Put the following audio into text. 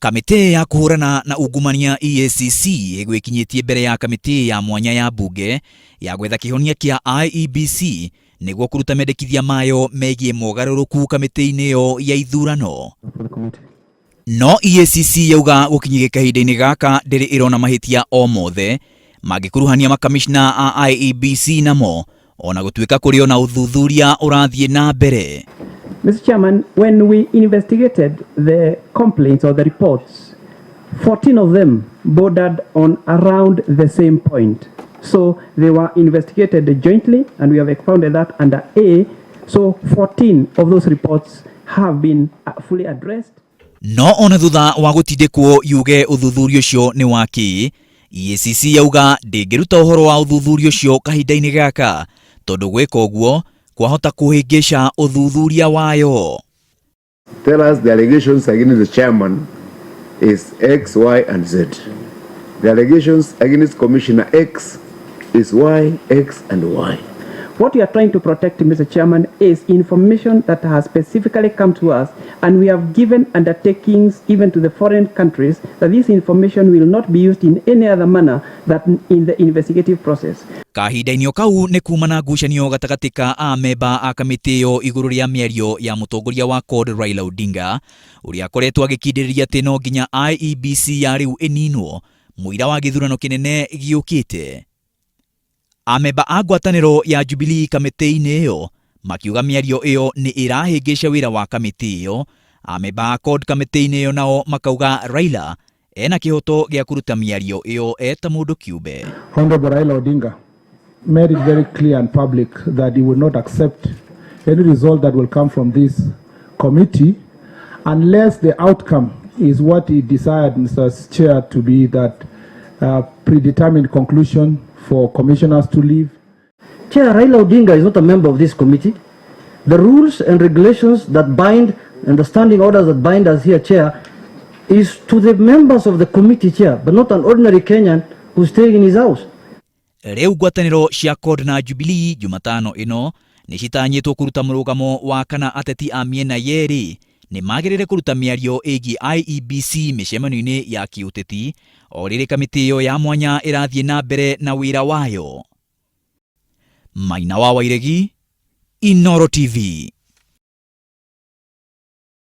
Kamiti ya kuhurana na ungumania EACC igwikinyitie mbere ya kamiti ya mwanya ya bunge ya gwetha kihonia kia IEBC niguo kuruta mendekithia mayo megie mogaruruku kamiti-ini yo ya ithurano. No EACC yauga gukinyagia kahinda-ini gaka ndiri irona mahitia omothe ingikuruhania makamishana a IEBC namo ona gutuika kuri ona uthuthuria urathie na mbere. Mr. Chairman, when we investigated the complaints or the reports, 14 of them bordered on around the same point. So they were investigated jointly, and we have expounded that under A. So 14 of those reports have been fully addressed. No ona thutha wa gutindikwo yuge uthuthurio cio ni waki, EACC yauga ndingiruta uhoro wa uthuthurio cio kahinda-ini gaka tondu gwika uguo kwahota kuhingisha uthuthuria wayo. Tell us the allegations against the chairman is X, Y, and Z. The allegations against Commissioner X is Y, X, and Y. What we are trying to protect, Mr. Chairman, is information that has specifically come to us, and we have given undertakings even to the foreign countries that this information will not be used in any other manner than in the investigative process. Kahinda-ini kau ni kumana ngucanio gatagati ka amemba a kamiti yo iguru ria mĩario ya mutongoria wa Cord Raila Odinga uria akoretwo agikindiriria ati nonginya IEBC ya riu ininwo muira wa githurano kinene giukite. Amemba a ngwatanĩro ya Jubilee kamiti-ini iyo makiuga mĩario iyo ni irahingisha wira wa kamiti iyo. Amemba a Cord kamiti-ini iyo nao makauga Raila ena kihoto gia kuruta mĩario iyo eta mundu kiumbe. Honorable Raila Odinga made it very clear and public that he will not accept any result that will come from this committee unless the outcome is what he desired, Mr. Chair, to be that predetermined conclusion for commissioners to leave. Chair, Raila Odinga is not a member of this committee. The rules and regulations that bind and the standing orders that bind us here, Chair, is to the members of the committee, Chair, but not an ordinary Kenyan who's staying in his house. Riu ngwatanĩro cia Cord na Jubilee Jumatano ino ni citanyitwo kuruta murugamo wa kana ateti a miena yeri ni magirire kuruta mĩario ĩgiĩ IEBC mĩcemanio-inĩ ya kiũteti o rĩrĩ kamiti yo ya mwanya ĩrathie na mbere na wĩra wayo. Maina wa Wairegi, Inooro TV.